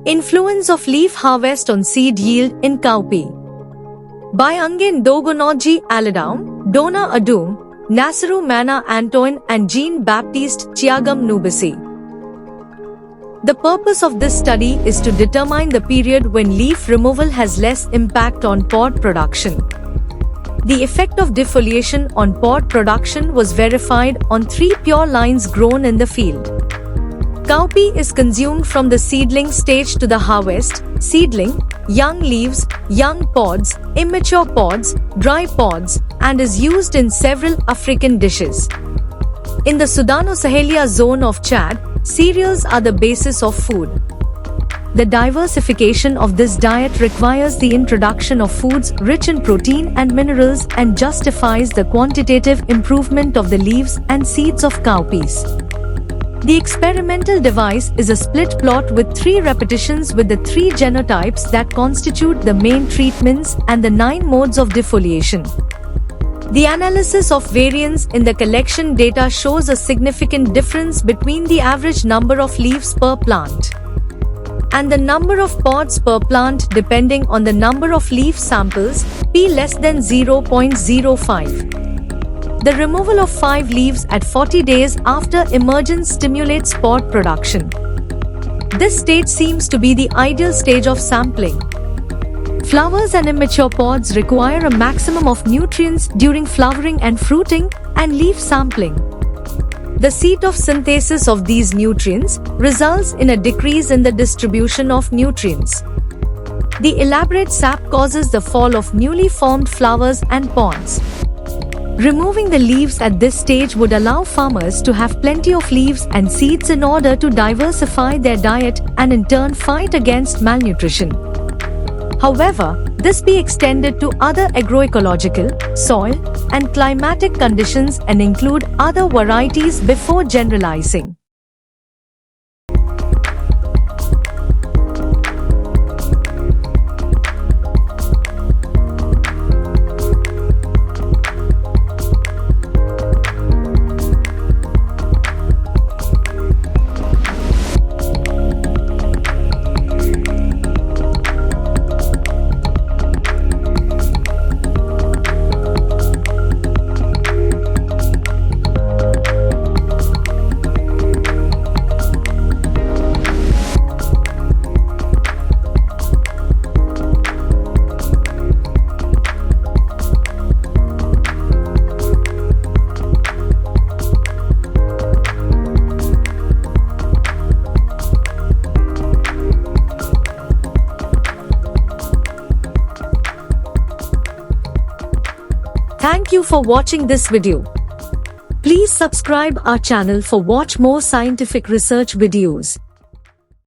Influence of leaf harvest on seed yield in cowpea. By Angin Dogonoji Aladown, Dona Adum, Nasiru Mana Antoine and Jean-Baptiste Chiagam Nubisi. The purpose of this study is to determine the period when leaf removal has less impact on pod production. The effect of defoliation on pod production was verified on 3 pure lines grown in the field. Cowpea is consumed from the seedling stage to the harvest, seedling, young leaves, young pods, immature pods, dry pods, and is used in several African dishes. In the Sudano-Sahelia zone of Chad, cereals are the basis of food. The diversification of this diet requires the introduction of foods rich in protein and minerals and justifies the quantitative improvement of the leaves and seeds of cowpeas. The experimental device is a split plot with 3 repetitions with the 3 genotypes that constitute the main treatments and the 9 modes of defoliation. The analysis of variance in the collection data shows a significant difference between the average number of leaves per plant and the number of pods per plant depending on the number of leaf samples, p less than 0.05. The removal of 5 leaves at 40 days after emergence stimulates pod production. This stage seems to be the ideal stage of sampling. Flowers and immature pods require a maximum of nutrients during flowering and fruiting and leaf sampling. The seat of synthesis of these nutrients results in a decrease in the distribution of nutrients. The elaborate sap causes the fall of newly formed flowers and pods. Removing the leaves at this stage would allow farmers to have plenty of leaves and seeds in order to diversify their diet and in turn fight against malnutrition. However, this be extended to other agroecological, soil, and climatic conditions and include other varieties before generalizing. Thank you for watching this video. Please subscribe our channel for watch more scientific research videos.